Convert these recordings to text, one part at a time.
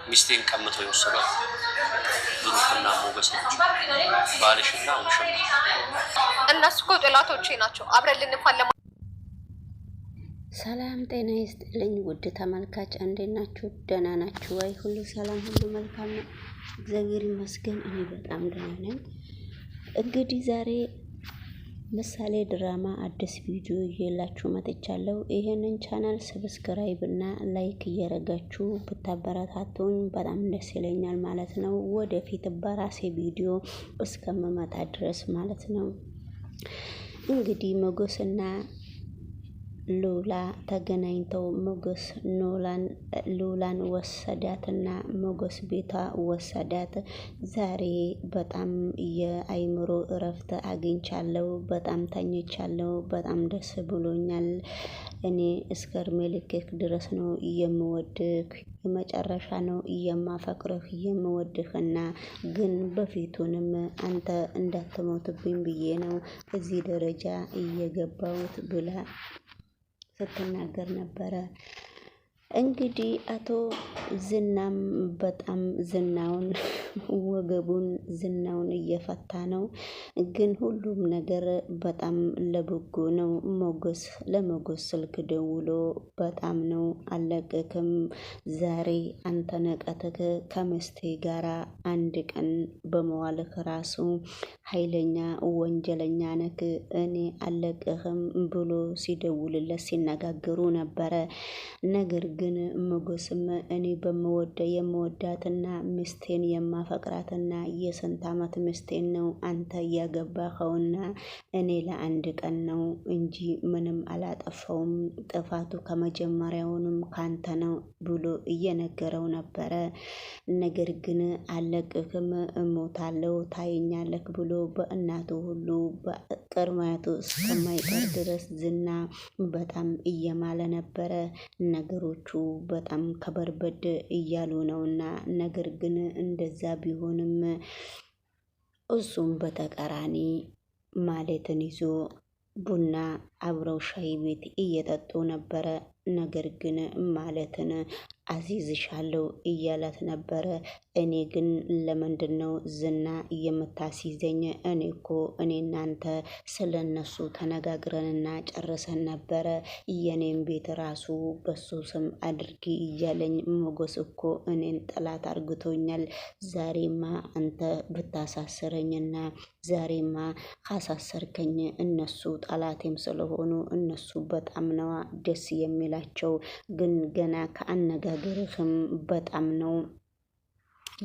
ሚስቴን ቀምቶ የወሰዷት ብሩክና ሞገስ ናቸው። ባልሽና ውሽም እነሱ እኮ ጥላቶቼ ናቸው። አብረን ልንፋለም። ሰላም ጤና ይስጥልኝ ውድ ተመልካች፣ እንዴት ናችሁ? ደህና ናችሁ ወይ? ሁሉ ሰላም፣ ሁሉ መልካም ነው፣ እግዚአብሔር ይመስገን። እኔ በጣም ደህና ነኝ። እንግዲህ ዛሬ ምሳሌ ድራማ አዲስ ቪዲዮ ይዤላችሁ መጥቻለሁ። ይሄንን ቻናል ሰብስክራይብ እና ላይክ እያረጋችሁ ብታበረታቱኝ በጣም ደስ ይለኛል ማለት ነው። ወደፊት በራሴ ቪዲዮ እስከምመጣ ድረስ ማለት ነው። እንግዲህ ሞገስና ሉላ ተገናኝተው ሞገስ ሉላን ወሰዳትና ሞገስ ቤቷ ወሰዳት። ዛሬ በጣም የአይምሮ እረፍት አግኝቻለሁ። በጣም ተኝቻለሁ። በጣም ደስ ብሎኛል። እኔ እስከ እድሜ ልክህ ድረስ ነው የምወድህ፣ የመጨረሻ ነው የማፈቅርህ የምወድህና ግን በፊቱንም አንተ እንዳትሞትብኝ ብዬ ነው እዚህ ደረጃ እየገባሁት ብላ ስትናገር ነበረ። እንግዲህ አቶ ዝናም በጣም ዝናውን ወገቡን ዝናውን እየፈታ ነው። ግን ሁሉም ነገር በጣም ለበጎ ነው። ለሞገስ ስልክ ደውሎ በጣም ነው አለቀክም፣ ዛሬ አንተ ነቀተክ ከሚስቴ ጋራ አንድ ቀን በመዋልክ ራሱ ኃይለኛ ወንጀለኛ ነክ፣ እኔ አለቀህም ብሎ ሲደውልለት ሲነጋገሩ ነበረ። ነገር ግን ሞገስም እኔ የምወዳትና ሚስቴን የማፈቅራትና የስንት ዓመት ሚስቴን ነው አንተ እያገባኸውና እኔ ለአንድ ቀን ነው እንጂ ምንም አላጠፋውም፣ ጥፋቱ ከመጀመሪያውንም ካንተ ነው ብሎ እየነገረው ነበረ። ነገር ግን አለቅህም፣ እሞታለሁ፣ ታየኛለክ ብሎ በእናቱ ሁሉ በቅድሚያቱ እስከማይቀር ድረስ ዝና በጣም እየማለ ነበረ። ነገሮቹ በጣም ከበርበድ እያሉ ነውና፣ ነገር ግን እንደዛ ቢሆንም እሱም በተቃራኒ ማለትን ይዞ ቡና አብረው ሻይ ቤት እየጠጡ ነበረ። ነገር ግን ማለትን አዚዝሻለሁ እያላት ነበረ። እኔ ግን ለምንድን ነው ዝና የምታስይዘኝ? እኔ እኮ እኔ እናንተ ስለነሱ ተነጋግረንና ጨርሰን ነበረ። የኔም ቤት ራሱ በሱ ስም አድርጊ እያለኝ ሞገስ እኮ እኔን ጠላት አርግቶኛል። ዛሬማ አንተ ብታሳስረኝና ዛሬማ ካሳሰርከኝ እነሱ ጠላቴም ስለሆኑ እነሱ በጣም ነዋ ደስ የሚላቸው። ግን ገና ከአነጋገርህም በጣም ነው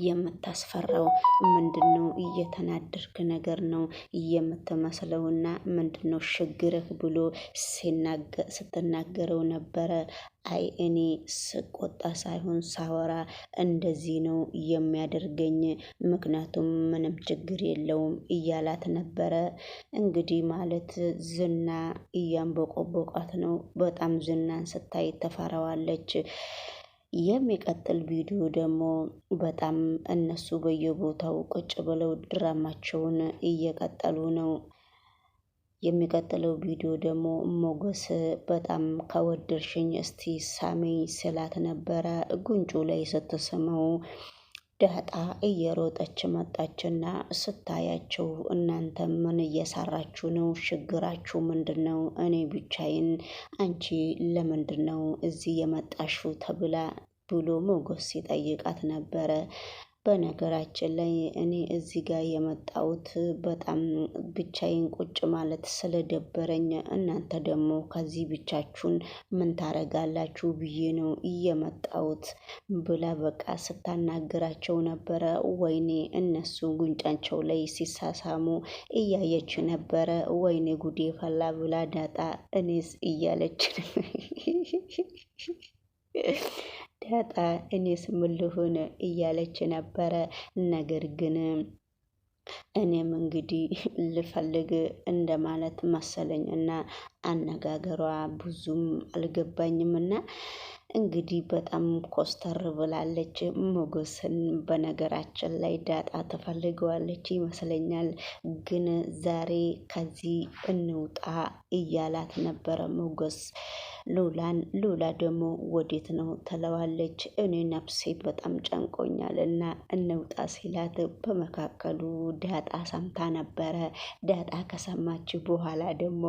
የምታስፈራው። ምንድነው እየተናደርክ ነገር ነው የምትመስለውና ምንድነው ችግርህ ብሎ ስትናገረው ነበረ። አይ እኔ ስቆጣ ሳይሆን ሳወራ እንደዚህ ነው የሚያደርገኝ፣ ምክንያቱም ምንም ችግር የለውም እያላት ነበረ። እንግዲህ ማለት ዝና እያንቦቆቦቋት ነው። በጣም ዝናን ስታይ ተፈራዋለች። የሚቀጥል ቪዲዮ ደግሞ በጣም እነሱ በየቦታው ቁጭ ብለው ድራማቸውን እየቀጠሉ ነው። የሚቀጥለው ቪዲዮ ደግሞ ሞገስ በጣም ከወደድሽኝ እስቲ ሳሜኝ ስላት ነበረ። ጉንጩ ላይ ስትስመው ዳጣ እየሮጠች መጣችና ስታያቸው እናንተ ምን እየሰራችሁ ነው? ችግራችሁ ምንድን ነው? እኔ ብቻዬን፣ አንቺ ለምንድን ነው እዚህ የመጣሽው? ተብላ ብሎ ሞገስ ሲጠይቃት ነበረ። በነገራችን ላይ እኔ እዚህ ጋር የመጣሁት በጣም ብቻዬን ቁጭ ማለት ስለደበረኝ እናንተ ደግሞ ከዚህ ብቻችሁን ምን ታረጋላችሁ ብዬ ነው እየመጣሁት ብላ በቃ ስታናግራቸው ነበረ። ወይኔ እነሱ ጉንጫቸው ላይ ሲሳሳሙ እያየች ነበረ። ወይኔ ጉዴ ፈላ ብላ ዳጣ እኔስ እያለች ዳጣ እኔስ ምን ልሁን እያለች ነበረ። ነገር ግን እኔም እንግዲህ ልፈልግ እንደማለት መሰለኝ እና አነጋገሯ ብዙም አልገባኝም እና እንግዲህ በጣም ኮስተር ብላለች። ሞገስን በነገራችን ላይ ዳጣ ትፈልገዋለች ይመስለኛል። ግን ዛሬ ከዚህ እንውጣ እያላት ነበረ ሞገስ ሉላን። ሉላ ደግሞ ወዴት ነው ትለዋለች። እኔ ነፍሴ በጣም ጨንቆኛል እና እንውጣ ሲላት በመካከሉ ዳጣ ሰምታ ነበረ። ዳጣ ከሰማች በኋላ ደግሞ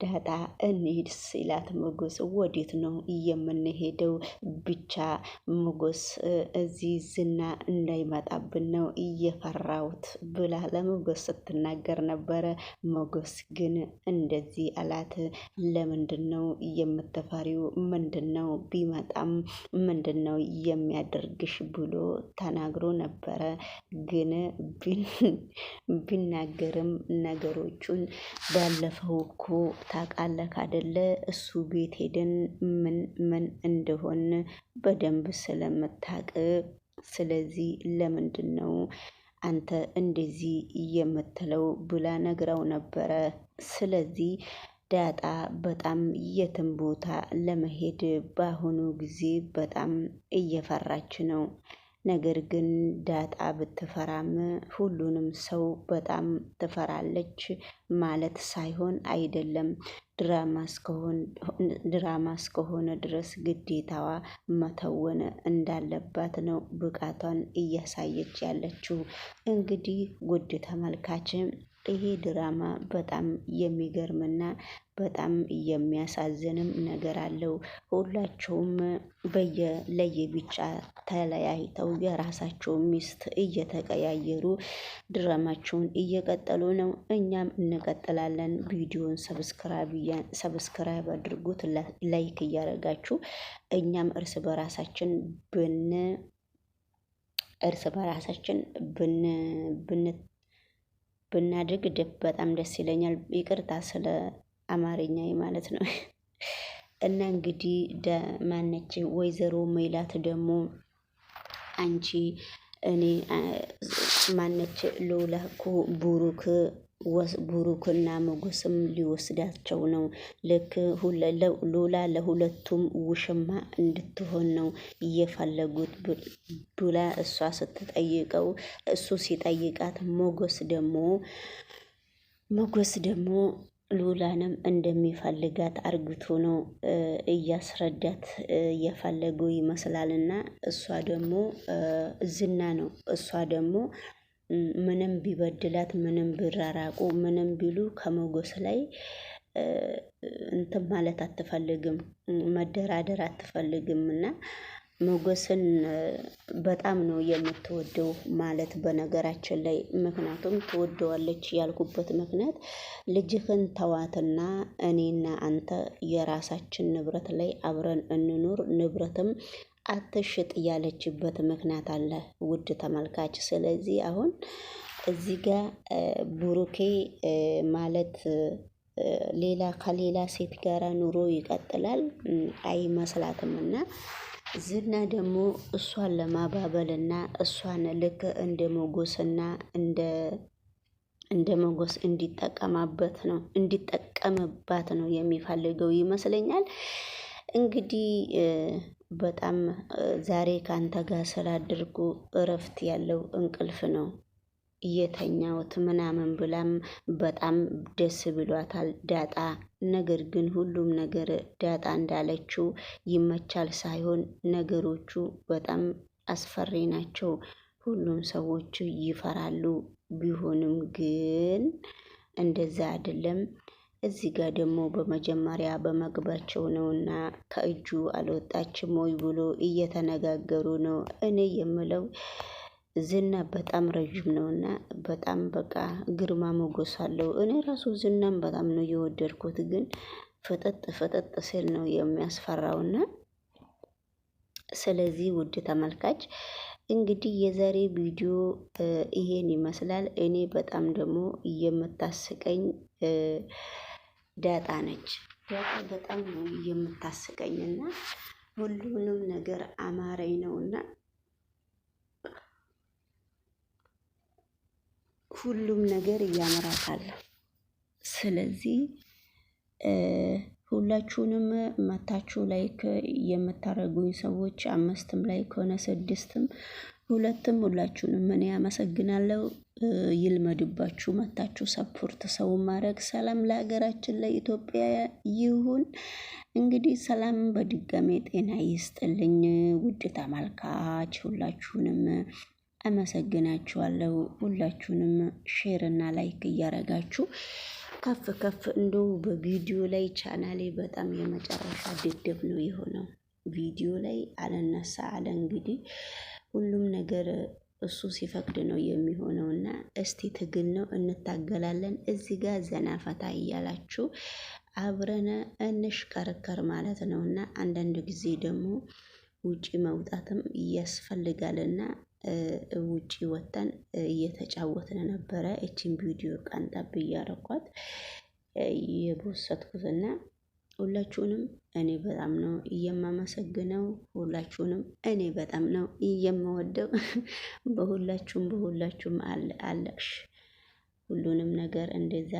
ዳጣ እንሂድ ሲላት ሞገስ ወዴት ነው የምንሄደው? ብቻ ሞገስ እዚህ ዝና እንዳይመጣብን ነው እየፈራሁት ብላ ለሞገስ ስትናገር ነበረ። ሞገስ ግን እንደዚህ አላት። ለምንድን ነው የምትፈሪው? ምንድን ነው ቢመጣም ምንድን ነው የሚያደርግሽ ብሎ ተናግሮ ነበረ። ግን ቢናገርም ነገሮቹን ባለፈው እኮ ታውቃለህ አይደለ? እሱ ቤት ሄደን ምን እንደሆን በደንብ ስለምታውቅ፣ ስለዚህ ለምንድን ነው አንተ እንደዚህ የምትለው ብላ ነግራው ነበረ። ስለዚህ ዳጣ በጣም የትም ቦታ ለመሄድ በአሁኑ ጊዜ በጣም እየፈራች ነው። ነገር ግን ዳጣ ብትፈራም ሁሉንም ሰው በጣም ትፈራለች ማለት ሳይሆን አይደለም። ድራማ እስከሆነ ድረስ ግዴታዋ መተወን እንዳለባት ነው ብቃቷን እያሳየች ያለችው። እንግዲህ ውድ ተመልካች ይሄ ድራማ በጣም የሚገርምና በጣም የሚያሳዝንም ነገር አለው። ሁላቸውም ለየብቻ ተለያይተው የራሳቸውን ሚስት እየተቀያየሩ ድራማቸውን እየቀጠሉ ነው። እኛም እንቀጥላለን። ቪዲዮን ሰብስክራይብ አድርጉት፣ ላይክ እያደረጋችሁ እኛም እርስ በራሳችን ብናድግ በጣም ደስ ይለኛል። ይቅርታ ስለ አማርኛ ማለት ነው። እና እንግዲህ ማነች ወይዘሮ ሜላት ደግሞ አንቺ እኔ ማነች ሉላ እኮ ቡሩክና ሞገስም ሊወስዳቸው ነው። ልክ ሉላ ለሁለቱም ውሽማ እንድትሆን ነው እየፈለጉት ብላ እሷ ስትጠይቀው፣ እሱ ሲጠይቃት ሞገስ ደግሞ ሉላንም እንደሚፈልጋት አርግቶ ነው እያስረዳት እየፈለገው ይመስላልና እሷ ደግሞ ዝና ነው። እሷ ደግሞ ምንም ቢበድላት፣ ምንም ቢራራቁ፣ ምንም ቢሉ ከሞገስ ላይ እንትን ማለት አትፈልግም፣ መደራደር አትፈልግም እና ሞገስን በጣም ነው የምትወደው ማለት በነገራችን ላይ። ምክንያቱም ትወደዋለች ያልኩበት ምክንያት ልጅህን ተዋትና እኔና አንተ የራሳችን ንብረት ላይ አብረን እንኑር፣ ንብረትም አትሽጥ ያለችበት ምክንያት አለ ውድ ተመልካች። ስለዚህ አሁን እዚህ ጋር ቡሩኬ ማለት ከሌላ ሴት ጋራ ኑሮ ይቀጥላል አይመስላትም እና ዝና ደግሞ እሷን ለማባበልና እሷን ልክ እንደ ሞገስ እንዲጠቀምባት ነው የሚፈልገው ይመስለኛል። እንግዲህ በጣም ዛሬ ካንተ ጋር ስላደርጉ እረፍት ያለው እንቅልፍ ነው እየተኛውት ምናምን ብላም በጣም ደስ ብሏታል ዳጣ። ነገር ግን ሁሉም ነገር ዳጣ እንዳለችው ይመቻል ሳይሆን ነገሮቹ በጣም አስፈሪ ናቸው። ሁሉም ሰዎች ይፈራሉ። ቢሆንም ግን እንደዛ አይደለም። እዚህ ጋር ደግሞ በመጀመሪያ በመግባቸው ነውና ከእጁ አልወጣችም ወይ ብሎ እየተነጋገሩ ነው። እኔ የምለው ዝና በጣም ረዥም ነውና በጣም በቃ ግርማ ሞገስ አለው። እኔ ራሱ ዝናም በጣም ነው የወደድኩት፣ ግን ፍጥጥ ሲል ነው የሚያስፈራውና ስለዚህ ውድ ተመልካች እንግዲህ የዛሬ ቪዲዮ ይሄን ይመስላል። እኔ በጣም ደግሞ የምታስቀኝ ዳጣ ነች። ዳጣ በጣም ነው የምታስቀኝና ሁሉንም ነገር አማረኝ ነውና ሁሉም ነገር ያምራታል። ስለዚህ ሁላችሁንም መታችሁ ላይክ የምታረጉኝ ሰዎች 5ም ላይክ ሆነ 6ም 2ም ሁላችሁንም እኔ አመሰግናለሁ። ይልመድባችሁ መታችሁ ሰፖርት ሰው ማድረግ። ሰላም ለሀገራችን ለኢትዮጵያ ይሁን። እንግዲህ ሰላም በድጋሜ ጤና ይስጥልኝ። ውድ ተመልካች ሁላችሁንም አመሰግናችኋለሁ። ሁላችሁንም ሼር እና ላይክ እያረጋችሁ ከፍ ከፍ እንደው በቪዲዮ ላይ ቻናሌ በጣም የመጨረሻ ድድብ ነው የሆነው። ቪዲዮ ላይ አለነሳ አለ። እንግዲህ ሁሉም ነገር እሱ ሲፈቅድ ነው የሚሆነው እና እስቲ ትግል ነው እንታገላለን። እዚህ ጋር ዘና ፈታ እያላችሁ አብረን እንሽከርከር ማለት ነው እና አንዳንድ ጊዜ ደግሞ ውጪ መውጣትም ያስፈልጋልና ውጪ ወጥተን እየተጫወትን ነበረ። እቺን ቪዲዮ ቀንጠብ እያረኳት የቦሰትኩትና ሁላችሁንም እኔ በጣም ነው የማመሰግነው። ሁላችሁንም እኔ በጣም ነው የምወደው። በሁላችሁም አለቅሽ ሁሉንም ነገር እንደዛ